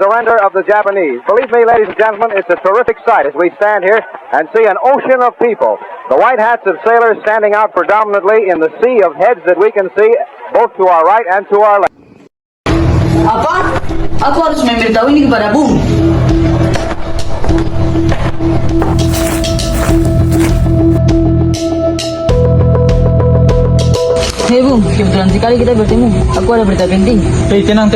surrender of the Japanese. Believe me, ladies and gentlemen, it's a terrific sight as we stand here and see an ocean of people. The white hats of sailors standing out predominantly in the sea of heads that we can see both to our right and to our left. Apa? Aku harus memberitahu ini kepada Bung. Hei Bung, kebetulan sekali kita bertemu. Aku ada berita penting. Hei, tenang.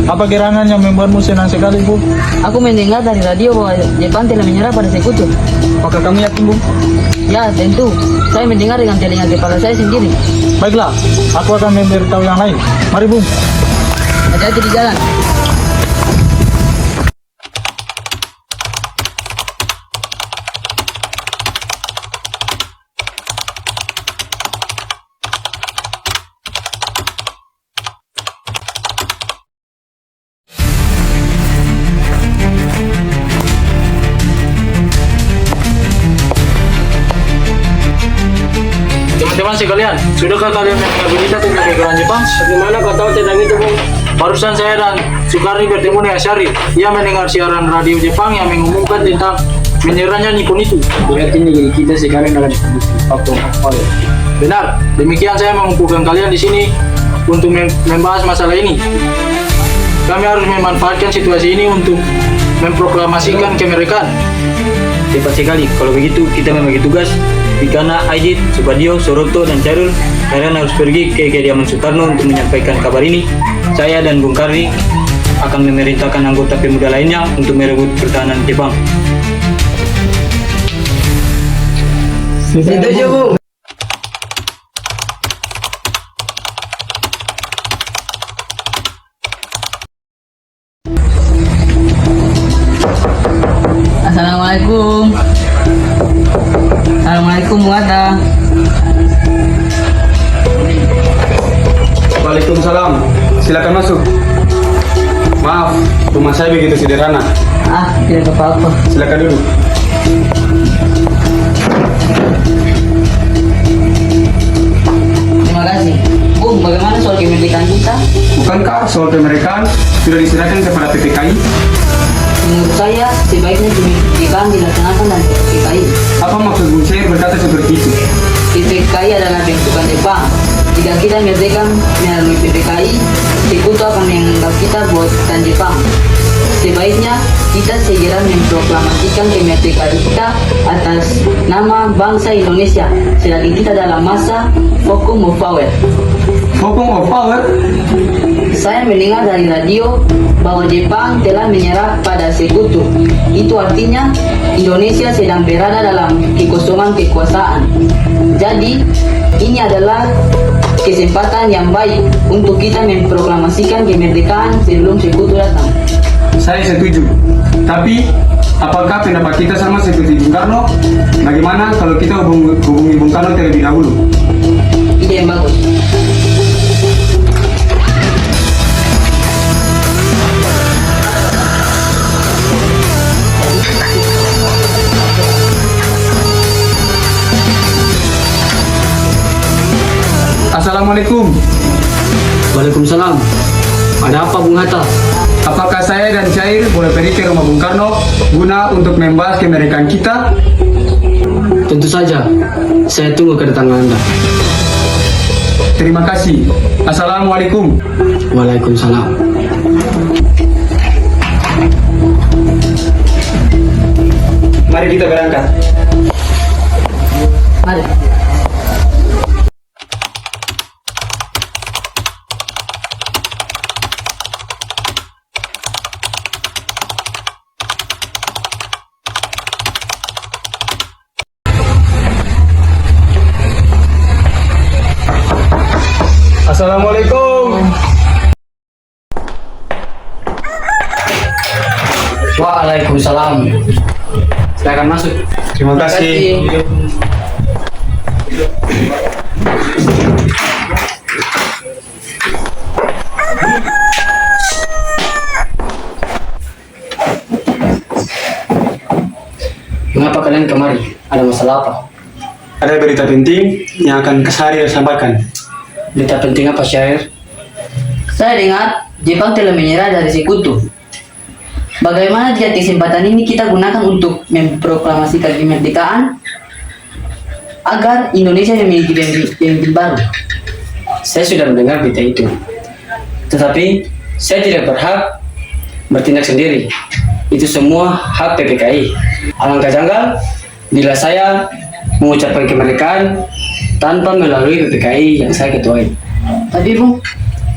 Apa gerangannya membuatmu senang sekali, Bu? Aku mendengar dari radio bahwa Jepang telah menyerah pada Sekutu. Apakah kamu yakin, Bu? Ya, tentu. Saya mendengar dengan telinga kepala saya sendiri. Baiklah, aku akan memberitahu yang lain. Mari, Bung. Hati-hati di jalan. Teman-teman sekalian, sudahkah kalian mendengar berita tentang kegagalan Jepang? Bagaimana kau tahu tentang itu, Bung? Barusan saya dan Sukarni bertemu dengan Syarif. Ia mendengar siaran radio Jepang yang mengumumkan tentang menyerahnya Nippon itu. Berarti negeri kita sekarang dalam kondisi faktor apa ya? Benar, demikian saya mengumpulkan kalian di sini untuk membahas masalah ini. Kami harus memanfaatkan situasi ini untuk memproklamasikan kemerdekaan. Tepat sekali. Kalau begitu kita membagi tugas. Pikana, Aidit, Supadio, Soroto, dan Charul, kalian harus pergi ke kediaman Soekarno untuk menyampaikan kabar ini. Saya dan Bung Karni akan memerintahkan anggota pemuda lainnya untuk merebut pertahanan Jepang. Setuju, Bung. Assalamualaikum. Assalamualaikum, Wada. Waalaikumsalam. Silakan masuk. Maaf, rumah saya begitu sederhana. Tidak apa-apa. Silakan duduk. Terima kasih. Bung, bagaimana soal kemerdekaan kita? Bukankah soal kemerdekaan sudah diserahkan kepada PPKI? Menurut saya, sebaiknya kemerdekaan dilaksanakan dan PPKI. Apa maksud Bung Syed berkata seperti itu? PPKI adalah bentukan Jepang. Jika kita merdeka melalui PPKI, Sekutu akan menganggap kita buatan Jepang. Sebaiknya kita segera memproklamasikan kemerdekaan kita atas nama bangsa Indonesia selagi kita dalam masa vacuum of power. Vacuum of power? Saya mendengar dari radio bahwa Jepang telah menyerah pada Sekutu. Itu artinya Indonesia sedang berada dalam kekosongan kekuasaan. Jadi, ini adalah kesempatan yang baik untuk kita memproklamasikan kemerdekaan sebelum Sekutu datang. Saya setuju. Tapi, apakah pendapat kita sama seperti Bung Karno? Bagaimana kalau kita hubungi Bung Karno terlebih dahulu? Ide yang bagus. Assalamualaikum. Waalaikumsalam. Ada apa, Bung Hatta? Apakah saya dan Syair boleh pergi ke rumah Bung Karno guna untuk membahas kemerdekaan kita? Tentu saja. Saya tunggu kedatangan Anda. Terima kasih. Assalamualaikum. Waalaikumsalam. Mari kita berangkat. Mari. Assalamualaikum. Waalaikumsalam. Silakan masuk. Terima kasih. Mengapa kalian kemari? Ada masalah apa? Ada berita penting yang akan Syahrir sampaikan. Berita penting apa, Syair? Saya dengar Jepang telah menyerah dari Sekutu. Bagaimana jika kesempatan ini kita gunakan untuk memproklamasikan kemerdekaan agar Indonesia memiliki pemimpin baru? Saya sudah mendengar berita itu. Tetapi saya tidak berhak bertindak sendiri. Itu semua hak PPKI. Alangkah janggal bila saya mengucapkan kemerdekaan tanpa melalui PPKI yang saya ketuai. Tapi Bung,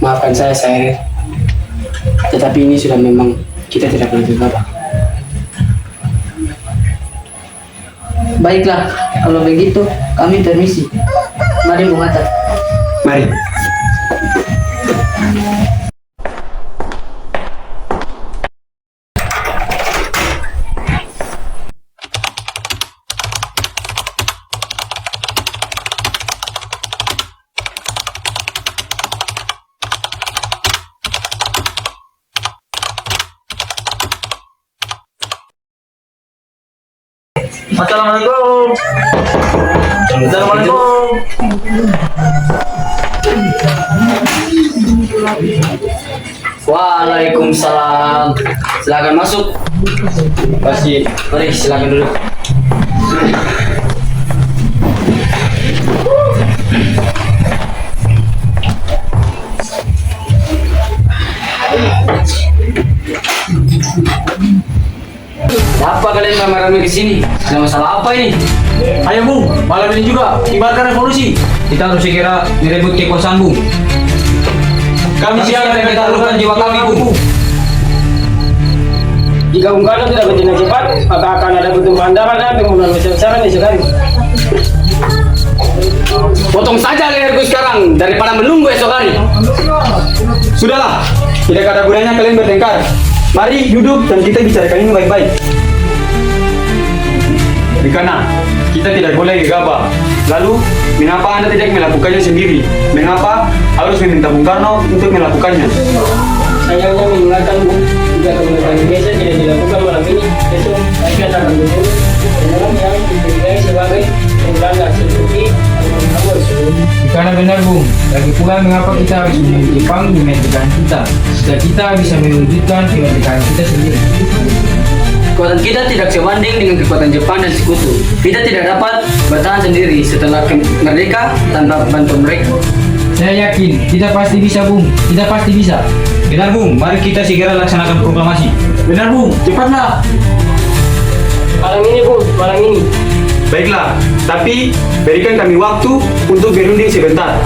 Maafkan saya. Tetapi ini sudah memang kita tidak boleh gegabah. baiklah kalau begitu kami permisi. Mari Bung Hatta. Mari. Assalamualaikum. Assalamualaikum. Waalaikumsalam. Silakan masuk. Mari silakan duduk. Apa kalian ramai-ramai ke sini? Ada masalah apa ini? Ayo Bung, malam ini juga kibarkan revolusi. Kita harus segera merebut kekuasaan, Bung. Kami siap menaruhkan jiwa kami, Bung. Jika Bung Karno tidak bertindak cepat, maka akan ada pertumpahan darah dan pembunuhan besar-besaran di sekali. Potong saja leherku sekarang daripada menunggu esok hari. Sudahlah, tidak ada gunanya kalian bertengkar. Mari duduk dan kita bicarakan ini baik-baik. Karena kita tidak boleh gegabah. Lalu, mengapa Anda tidak melakukannya sendiri? Mengapa harus meminta Bung Karno untuk melakukannya? Saya hanya mengingatkan Bung, jika kemerdekaan Indonesia tidak dilakukan malam ini, besok kami akan bertemu dengan yang diberikan sebagai pelanggar seperti Al-Muhammad SAW. Karena benar Bung, lagi pula mengapa kita harus memiliki panggung kemerdekaan kita jika kita bisa mewujudkan kemerdekaan kita sendiri. Kekuatan kita tidak sebanding dengan kekuatan Jepang dan sekutu. Kita tidak dapat bertahan sendiri setelah merdeka tanpa bantuan mereka. Saya yakin kita pasti bisa Bung, kita pasti bisa. Benar, Bung. Mari kita segera laksanakan proklamasi. Benar Bung, cepatlah. Malam ini Bung, malam ini. Baiklah, tapi berikan kami waktu untuk berunding sebentar.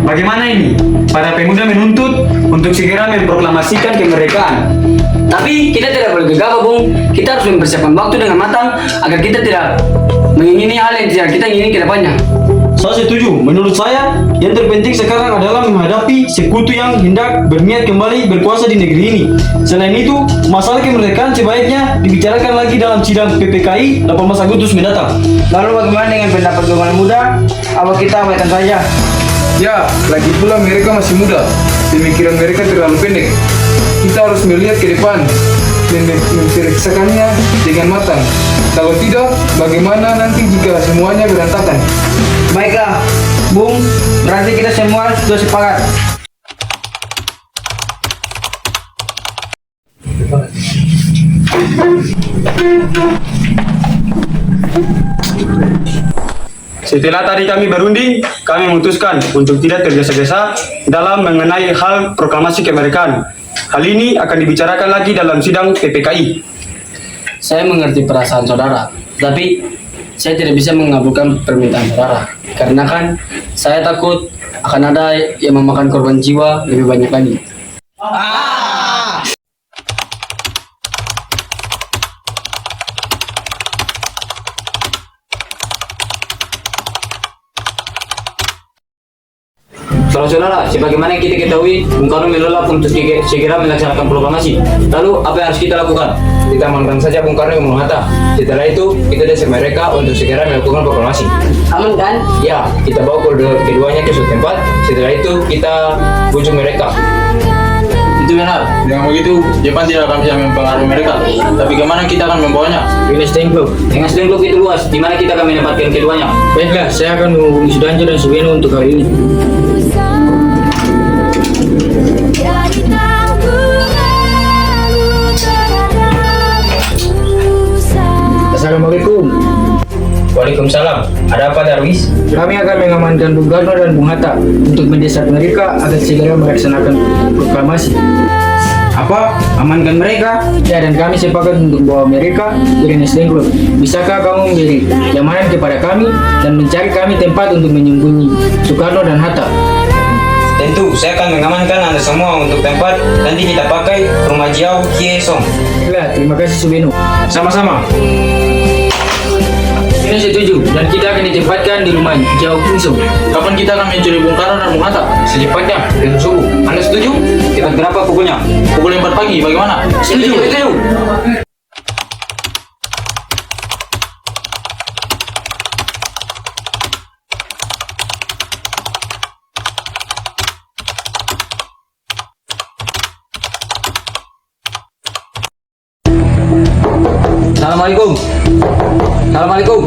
Bagaimana ini? Para pemuda menuntut untuk segera memproklamasikan kemerdekaan. Tapi kita tidak boleh gegabah, Bung. Kita harus mempersiapkan waktu dengan matang agar kita tidak mengingini hal yang tidak kita ingini ke depannya. Saya setuju. Menurut saya, yang terpenting sekarang adalah menghadapi sekutu yang hendak berniat kembali berkuasa di negeri ini. Selain itu, masalah kemerdekaan sebaiknya dibicarakan lagi dalam sidang PPKI 18 Agustus mendatang. Lalu bagaimana dengan pendapat golongan muda? Apa kita abaikan saja? Ya, lagi pula mereka masih muda. Pemikiran mereka terlalu pendek. Kita harus melihat ke depan dan memperiksakannya dengan matang. Kalau tidak, bagaimana nanti jika semuanya berantakan? Baiklah, Bung, berarti kita semua sudah sepakat. Setelah tadi kami berunding, kami memutuskan untuk tidak tergesa-gesa dalam mengenai hal proklamasi kemerdekaan. Hal ini akan dibicarakan lagi dalam sidang PPKI. Saya mengerti perasaan saudara, tapi saya tidak bisa mengabulkan permintaan saudara. Karena kan saya takut akan ada yang memakan korban jiwa lebih banyak lagi. Saudara-saudara, sebagaimana kita ketahui, Bung Karno menolak untuk segera melaksanakan proklamasi. Lalu, apa yang harus kita lakukan? kita amankan saja Bung Karno dan Bung Hatta. Setelah itu, kita desak mereka untuk segera melakukan proklamasi. Aman kan? Ya, kita bawa keduanya ke suatu tempat. Setelah itu, kita bujuk mereka. Itu benar. Dengan begitu, Jepang tidak akan bisa mempengaruhi mereka. Tapi bagaimana kita akan membawanya? Dengan Stengklok itu luas, di mana kita akan mendapatkan keduanya? Baiklah, saya akan menghubungi Sudanjo dan Subeno untuk hal ini. Assalamualaikum. Waalaikumsalam. Ada apa Darwis? Kami akan mengamankan Bung Karno dan Bung Hatta untuk mendesak mereka agar segera melaksanakan proklamasi. Apa? Amankan mereka? Ya, dan kami sepakat untuk bawa mereka ke Rennes Dengklok. Bisakah kamu memberi keamanan kepada kami dan mencari kami tempat untuk menyembunyi Soekarno dan Hatta? Tentu, saya akan mengamankan Anda semua untuk tempat nanti kita pakai rumah Jiao Kiesong. Baiklah, terima kasih Subeno. Sama-sama. Ini setuju, dan kita akan ditempatkan di rumah Jiao Kiesong. Kapan kita akan mencuri Bung Karno dan Bung Hatta? Secepatnya, besok subuh. Anda setuju? Kita berapa pokoknya? Pukul 4 pagi, bagaimana? Setuju. Assalamualaikum. Assalamualaikum.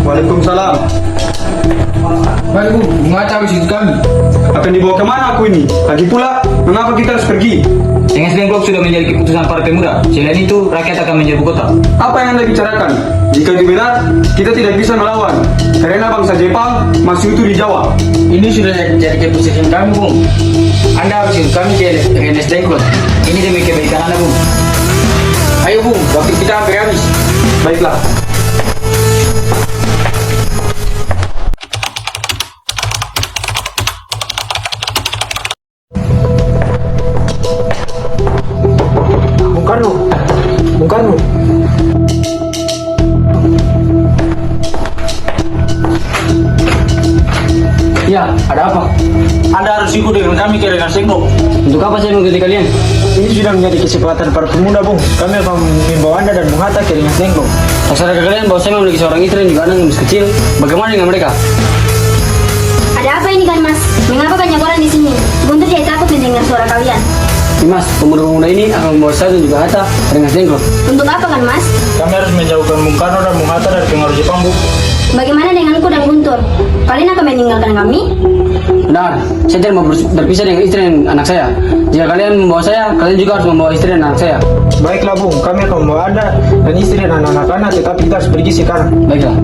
Waalaikumsalam. Baik Bu, Bung Hatta habis itu kami. Akan dibawa kemana aku ini? Lagi pula, mengapa kita harus pergi? Dengan Stengklok sudah menjadi keputusan Partai Pemuda. Selain itu, rakyat akan menjadi kota. Apa yang Anda bicarakan? Jika itu benar, kita tidak bisa melawan. Karena bangsa Jepang masih utuh di Jawa. Ini sudah jadi keputusan kami Bung. Anda habis itu kami ke Rennes Dengklok. Ini demi kebaikan Anda, Bung. Ayo Bung, waktu kita hampir habis. Baiklah. Bung Karno. Ya, ada apa? Anda harus ikut dengan kami ke Rennes Dengklok. Untuk apa saya mengikuti kalian? Ini sudah menjadi kesepakatan para pemuda, Bung. Kami akan membawa Anda dan Bung Hatta ke Rennes Dengklok. Terserah kalian bahwa saya memiliki seorang istri dan juga anak yang masih kecil. Bagaimana dengan mereka? Ada apa ini kan Mas? Mengapa banyak orang di sini? Guntur jadi takut mendengar suara kalian. Mas, pemuda-pemuda ini akan membawa saya dan juga Hatta ke Rennes Dengklok. Untuk apa kan Mas? Kami harus menjauhkan Bung Karno dan Bung Hatta dari pengaruh Jepang, Bu. Bagaimana denganku dan Guntur? Kalian akan meninggalkan kami? Benar, saya tidak mau berpisah dengan istri dan anak saya. Jika kalian membawa saya, kalian juga harus membawa istri dan anak saya. Baiklah Bung, kami akan membawa Anda dan istri dan anak-anak Anda, tetapi kita harus pergi sekarang. Baiklah.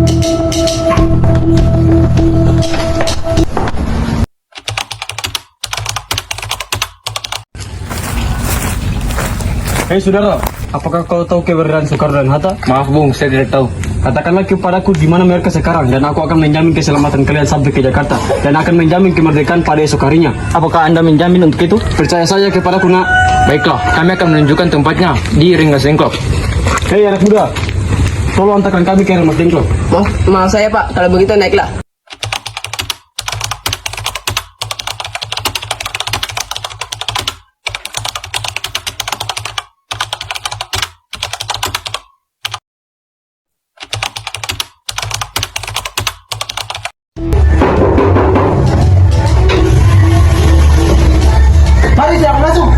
Hei saudara, apakah kau tahu keberadaan Soekarno dan Hatta? Maaf Bung, saya tidak tahu. Katakanlah kepadaku di mana mereka sekarang dan aku akan menjamin keselamatan kalian sampai ke Jakarta dan akan menjamin kemerdekaan pada esok harinya. Apakah Anda menjamin untuk itu? Percaya saja kepadaku, Nak. Baiklah, kami akan menunjukkan tempatnya di Rennes Dengklok. Hei anak muda, tolong antarkan kami ke Rennes Dengklok. Maaf saya Pak, kalau begitu naiklah. Mari silakan masuk.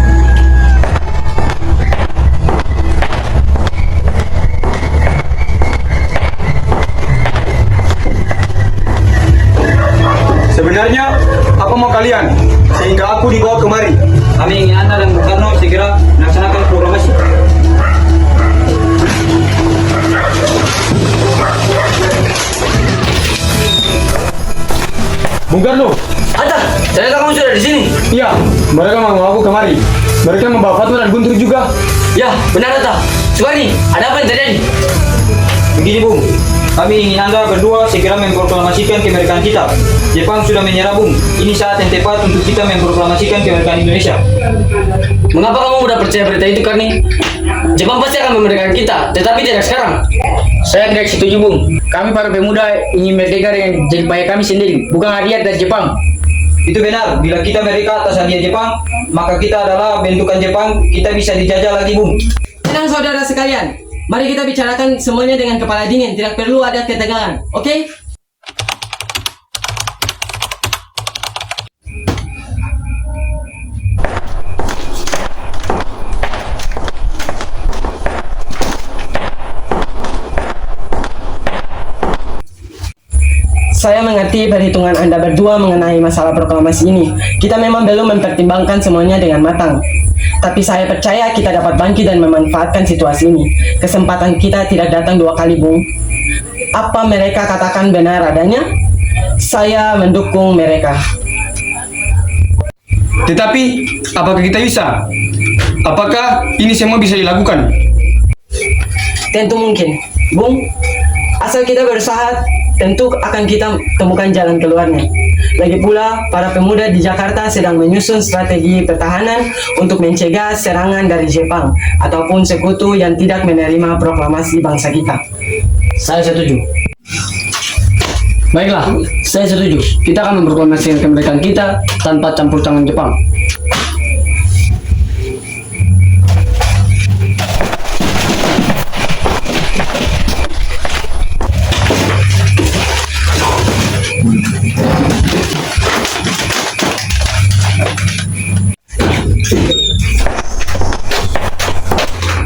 Sebenarnya, apa mau kalian? Sehingga aku dibawa kemari. Kami ingin Anda dan Bung Karno segera melaksanakan proklamasi. Bung Karno, Hatta, ternyata kamu sudah di sini. iya, mereka mau aku kemari. Mereka membawa Fatma dan Guntur juga. Ya, benar Hatta. Subani, ada apa yang terjadi? Begini Bung, kami ingin Anda berdua segera memproklamasikan kemerdekaan kita. Jepang sudah menyerah Bung. Ini saat yang tepat untuk kita memproklamasikan kemerdekaan Indonesia. Mengapa kamu mudah percaya berita itu, Karni? Jepang pasti akan memerdekakan kita, tetapi tidak sekarang. Saya tidak setuju Bung. Kami para pemuda ingin merdeka dengan jerih payah kami sendiri, bukan hadiah dari Jepang. Itu benar, bila kita merdeka atas hadiah Jepang, maka kita adalah bentukan Jepang, kita bisa dijajah lagi Bung. Tenang saudara sekalian, mari kita bicarakan semuanya dengan kepala dingin, tidak perlu ada ketegangan, oke? Saya mengerti perhitungan Anda berdua mengenai masalah proklamasi ini. Kita memang belum mempertimbangkan semuanya dengan matang. Tapi saya percaya kita dapat bangkit dan memanfaatkan situasi ini. Kesempatan kita tidak datang dua kali, Bung. Apa mereka katakan benar adanya? Saya mendukung mereka. Tetapi, apakah kita bisa? Apakah ini semua bisa dilakukan? Tentu mungkin, Bung. Asal kita berusaha, tentu akan kita temukan jalan keluarnya. Lagi pula, para pemuda di Jakarta sedang menyusun strategi pertahanan untuk mencegah serangan dari Jepang ataupun sekutu yang tidak menerima proklamasi bangsa kita. Saya setuju. Baiklah, saya setuju. Kita akan memproklamasikan kemerdekaan kita tanpa campur tangan Jepang.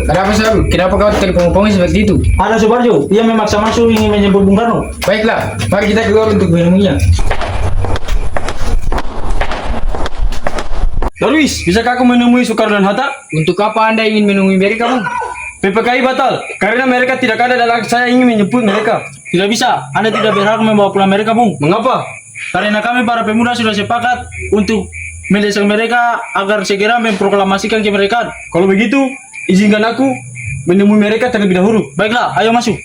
Ada apa Sam? Kenapa kau telepon-teleponin seperti itu? Ada Subarjo, ia memaksa masuk ingin menjemput Bung Karno. Baiklah, mari kita keluar untuk menemuinya. Darwis, bisakah aku menemui Soekarno dan Hatta? Untuk apa Anda ingin menemui mereka, Bung? PPKI batal, karena mereka tidak ada dan saya ingin menjemput mereka. Tidak bisa, Anda tidak berhak membawa pulang mereka, Bung. Mengapa? Karena kami para pemuda sudah sepakat untuk mendesak mereka agar segera memproklamasikan kemerdekaan. Kalau begitu, izinkan aku menemui mereka terlebih dahulu. Baiklah, ayo masuk.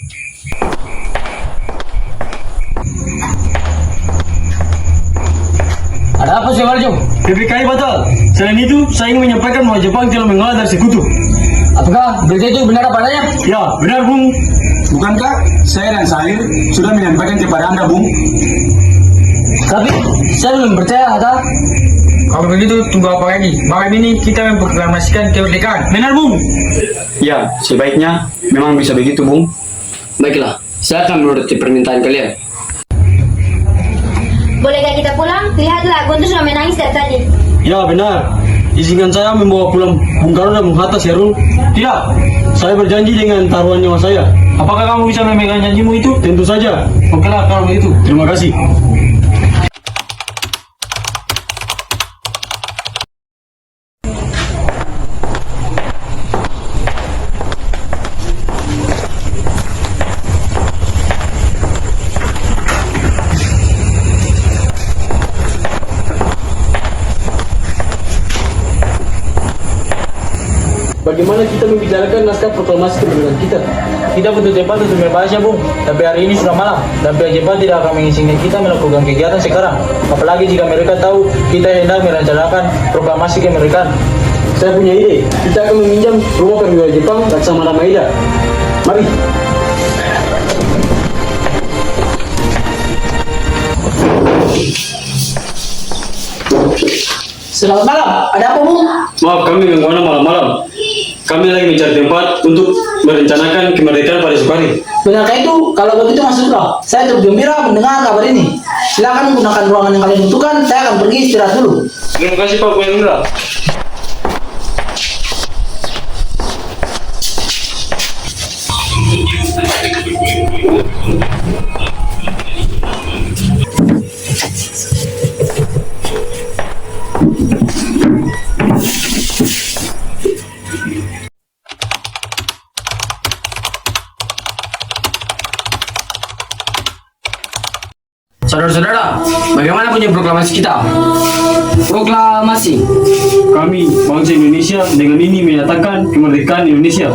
Ada apa sih, Warjo? PPKI batal. Selain itu, saya ingin menyampaikan bahwa Jepang telah mengalah dari sekutu. Apakah berita itu benar apa adanya? Ya, benar, Bung. Bukankah saya dan Salir sudah menyampaikan kepada Anda, Bung? Tapi saya belum percaya, Hatta. Kalau begitu, tunggu apa lagi? Malam ini kita memproklamasikan kemerdekaan. Benar, Bung. Ya, sebaiknya memang bisa begitu, Bung. Baiklah, saya akan menuruti permintaan kalian. Bolehkah kita pulang? Lihatlah, Guntur sudah menangis dari tadi. Ya, benar. Izinkan saya membawa pulang Bung Karno dan Bung Hatta, Serul. Tidak. Saya berjanji dengan taruhan nyawa saya. Apakah kamu bisa memegang janjimu itu? Tentu saja. Okelah kalau begitu. Terima kasih. Bagaimana kita membicarakan naskah proklamasi kemerdekaan kita? Kita butuh tempat untuk membahasnya, Bung. Tapi hari ini sudah malam, dan pihak Jepang tidak akan mengizinkan kita melakukan kegiatan sekarang. Apalagi jika mereka tahu kita hendak merencanakan proklamasi kemerdekaan. Saya punya ide. Kita akan meminjam rumah perwira Jepang Laksamana Maeda. Mari. Selamat malam, ada apa, Bung? Maaf, kami mengganggu malam-malam. Kami lagi mencari tempat untuk merencanakan kemerdekaan pada esok hari. Benarkah itu? Kalau begitu masuklah. Saya turut gembira mendengar kabar ini. Silakan gunakan ruangan yang kalian butuhkan. Saya akan pergi istirahat dulu. Terima kasih, Pak Wendra. Saudara-saudara, bagaimana punya proklamasi kita? Proklamasi. Kami, bangsa Indonesia, dengan ini menyatakan kemerdekaan Indonesia.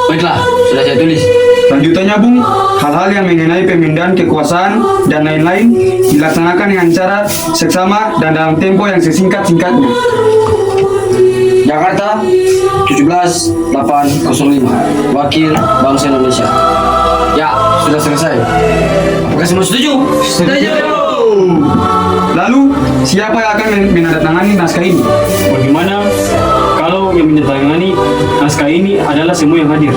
Baiklah, sudah saya tulis. Lanjutannya, Bung, hal-hal yang mengenai pemindahan kekuasaan dan lain-lain dilaksanakan dengan cara seksama dan dalam tempo yang sesingkat-singkatnya. Jakarta, 17.805. Wakil Bangsa Indonesia. Ya, sudah selesai. Apakah semua setuju? Setuju. Lalu, siapa yang akan menandatangani naskah ini? Bagaimana kalau yang menandatangani naskah ini adalah semua yang hadir.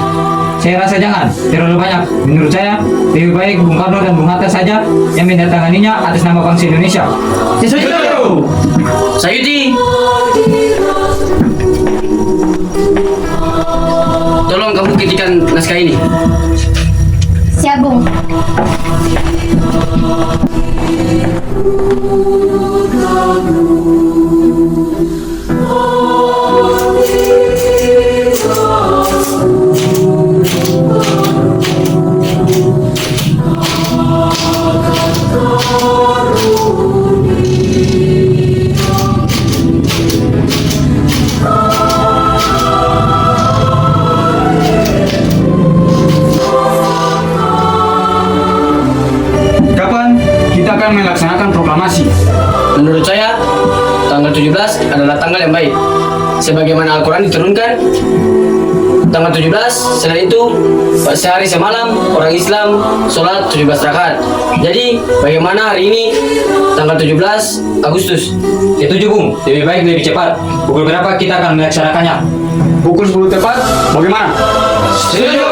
Saya rasa jangan, terlalu banyak. Menurut saya, lebih baik Bung Karno dan Bung Hatta saja yang menandatanganinya atas nama bangsa Indonesia. Setuju. Sayuti. Tolong kamu ketikkan naskah ini. Siap, Bung. Kapan kita akan melaksanakan proklamasi? Menurut saya, tanggal 17 adalah tanggal yang baik. Sebagaimana Al-Quran diturunkan, tanggal 17, setelah itu, sehari semalam, orang Islam sholat 17 rakaat. Jadi, bagaimana hari ini, tanggal 17 Agustus? Setuju Bung, lebih baik lebih cepat. Pukul berapa kita akan melaksanakannya? Pukul 10 tepat, bagaimana? Setuju.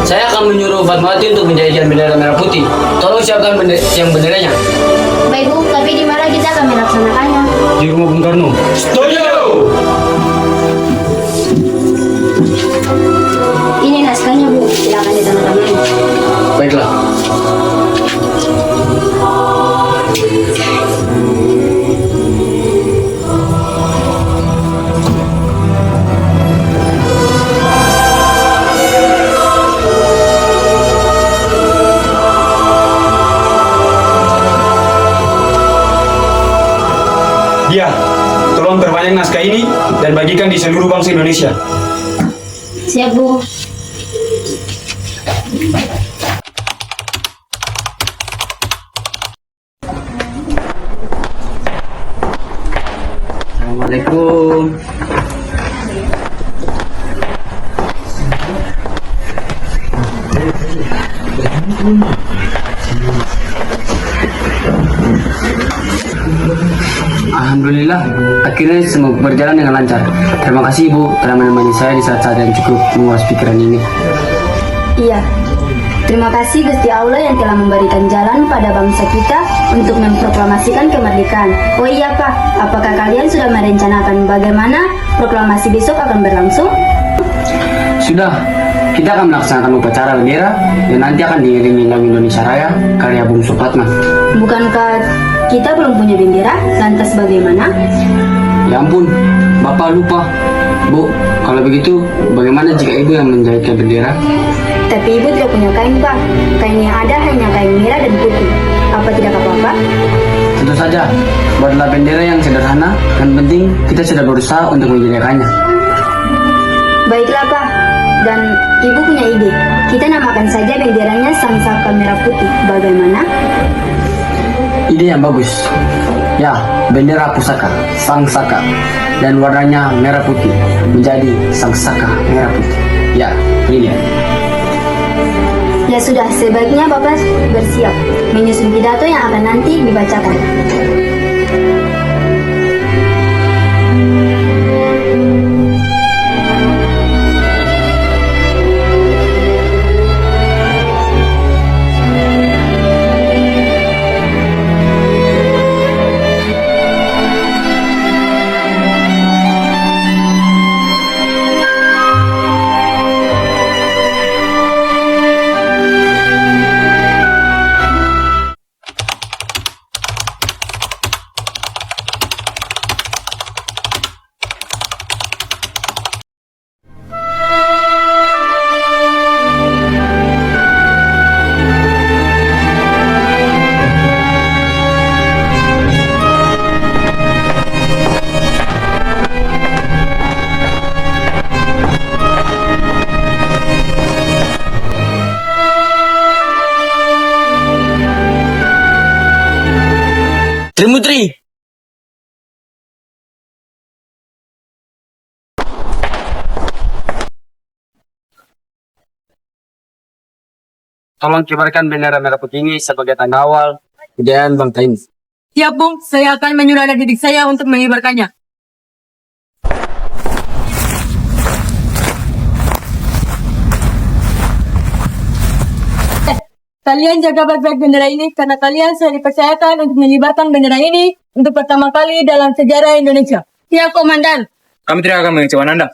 Saya akan menyuruh Fatmawati untuk menjadikan bendera merah putih. Tolong siapkan yang benderanya. Baik, Bung, tapi di mana kita akan melaksanakannya? Di rumah Bung Karno. Setuju. Ini naskahnya, Bu. Silakan ditandatangani. Baiklah. Dia, tolong perbanyak naskah ini dan bagikan di seluruh bangsa Indonesia. Siap, Bu. Assalamualaikum. Alhamdulillah, akhirnya semua berjalan dengan lancar. Terima kasih Ibu telah menemani saya di saat-saat yang cukup menguras pikiran ini. Iya. Terima kasih Gusti Allah yang telah memberikan jalan pada bangsa kita untuk memproklamasikan kemerdekaan. Oh iya Pak, apakah kalian sudah merencanakan bagaimana proklamasi besok akan berlangsung? Sudah, kita akan melaksanakan upacara bendera yang nanti akan diiringi lagu Indonesia Raya karya Bung Supratman. Bukankah kita belum punya bendera? Lantas bagaimana? Ya ampun, Bapak lupa. Bu, kalau begitu bagaimana jika Ibu yang menjahitkan bendera? Tapi Ibu tidak punya kain, Pak. Kain yang ada hanya kain merah dan putih. Apa tidak apa-apa? Tentu saja, buatlah bendera yang sederhana. Yang penting kita sudah berusaha untuk menyediakannya. Baiklah, Pak. Dan Ibu punya ide. Kita namakan saja benderanya Sang Saka Merah Putih. Bagaimana? Ide yang bagus. Ya, bendera pusaka, Sang Saka. Dan warnanya merah putih. Menjadi Sang Saka Merah Putih. Ya, brilian. Ya sudah, sebaiknya Bapak bersiap menyusun pidato yang akan nanti dibacakan. Trimutri. Tolong kibarkan bendera merah putih ini sebagai tanda awal kejayaan bangsa ini. Siap, Bung. Saya akan menyuruh anak didik saya untuk mengibarkannya. Kalian jaga baik-baik bendera ini karena kalian sudah dipercayakan untuk mengibarkan bendera ini untuk pertama kali dalam sejarah Indonesia. Ya, Komandan. Kami tidak akan mengecewakan Anda.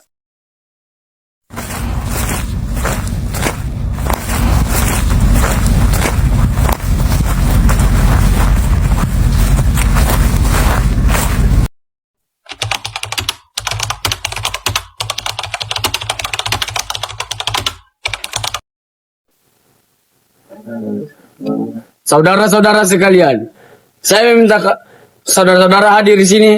Saudara-saudara sekalian, saya meminta saudara-saudara hadir di sini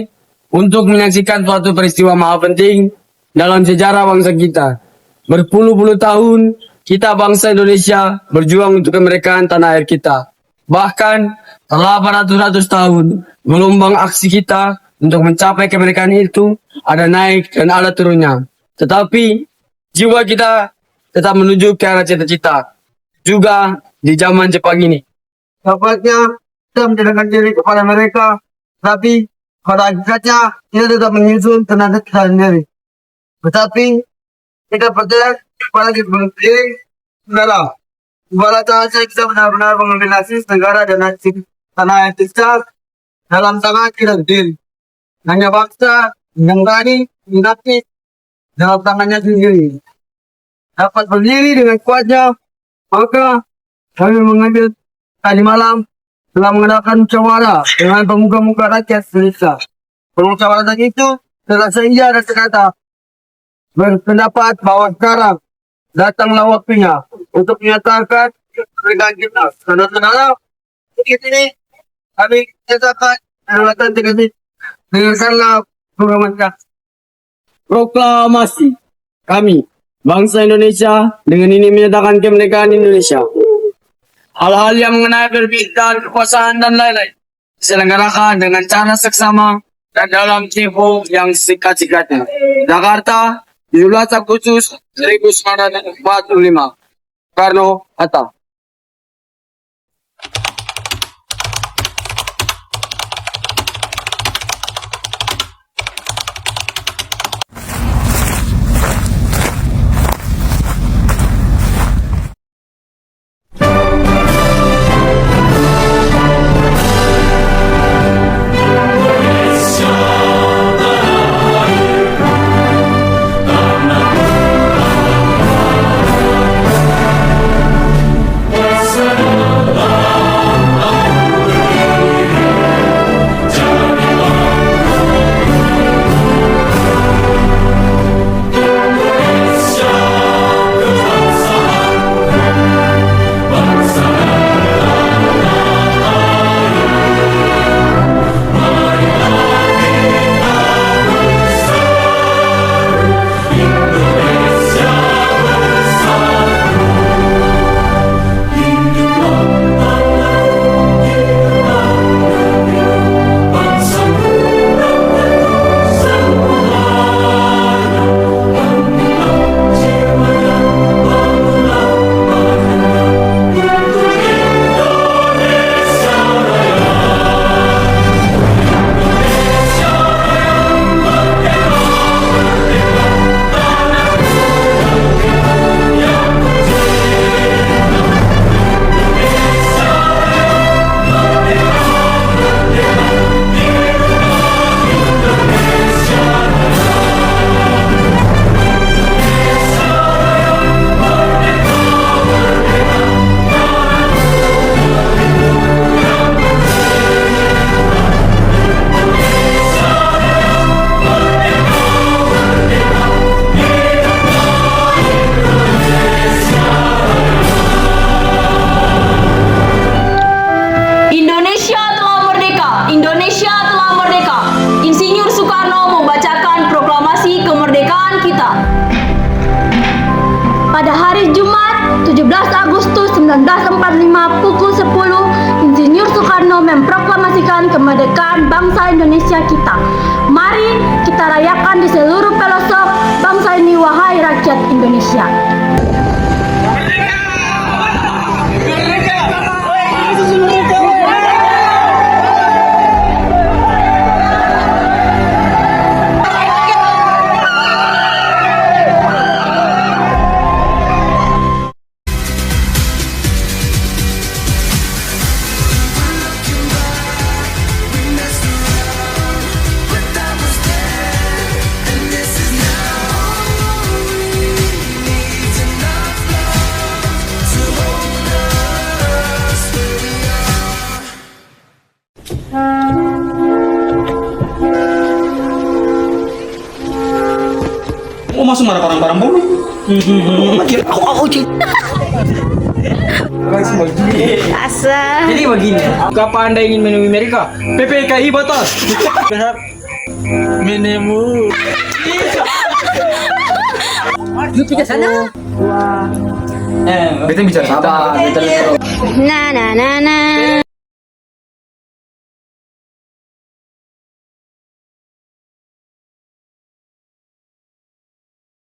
untuk menyaksikan suatu peristiwa maha penting dalam sejarah bangsa kita. Berpuluh-puluh tahun kita bangsa Indonesia berjuang untuk kemerdekaan tanah air kita. Bahkan telah beratus-ratus tahun gelombang aksi kita untuk mencapai kemerdekaan itu ada naik dan ada turunnya. Tetapi jiwa kita tetap menuju ke arah cita-cita. Juga di zaman Jepang ini. Dapatnya kita menjadikan diri kepada mereka, tapi pada akhirnya kita tetap menyusun tenaga kita sendiri. Tetapi kita percaya kepada diri sendiri, sudahlah. Ibarat saja kita benar-benar mengambil nasib negara dan nasib tanah air kita dalam tangan kita sendiri. Hanya bangsa yang tadi menaktis dalam tangannya sendiri. Dapat berdiri dengan kuatnya, maka kami mengambil tadi malam telah mengadakan musyawarah dengan pemuka-pemuka rakyat Indonesia. Permusyawaratan itu telah sehingga dan sekata berpendapat bahwa sekarang datanglah waktunya untuk menyatakan kemerdekaan kita. Saudara-saudara, sedikit ini kami nyatakan dalam tegasi dengarkanlah Proklamasi kami bangsa Indonesia dengan ini menyatakan kemerdekaan Indonesia. Hal-hal yang mengenai perbedaan kekuasaan dan lain-lain diselenggarakan dengan cara seksama dan dalam tempo yang singkat-singkatnya. Jakarta, 17 Agustus 1945. Soekarno-Hatta. Pada hari Jumat 17 Agustus 1945 pukul 10, Insinyur Soekarno memproklamasikan kemerdekaan bangsa Indonesia kita. Mari kita rayakan di seluruh pelosok bangsa ini, wahai rakyat Indonesia. Oh, masuk marah barang-barang bom. Jadi begini, kapan Anda ingin menemui mereka? PPKI batas. Berhak menemu. Yuk kita sana. Kita bicara apa? Na na na na.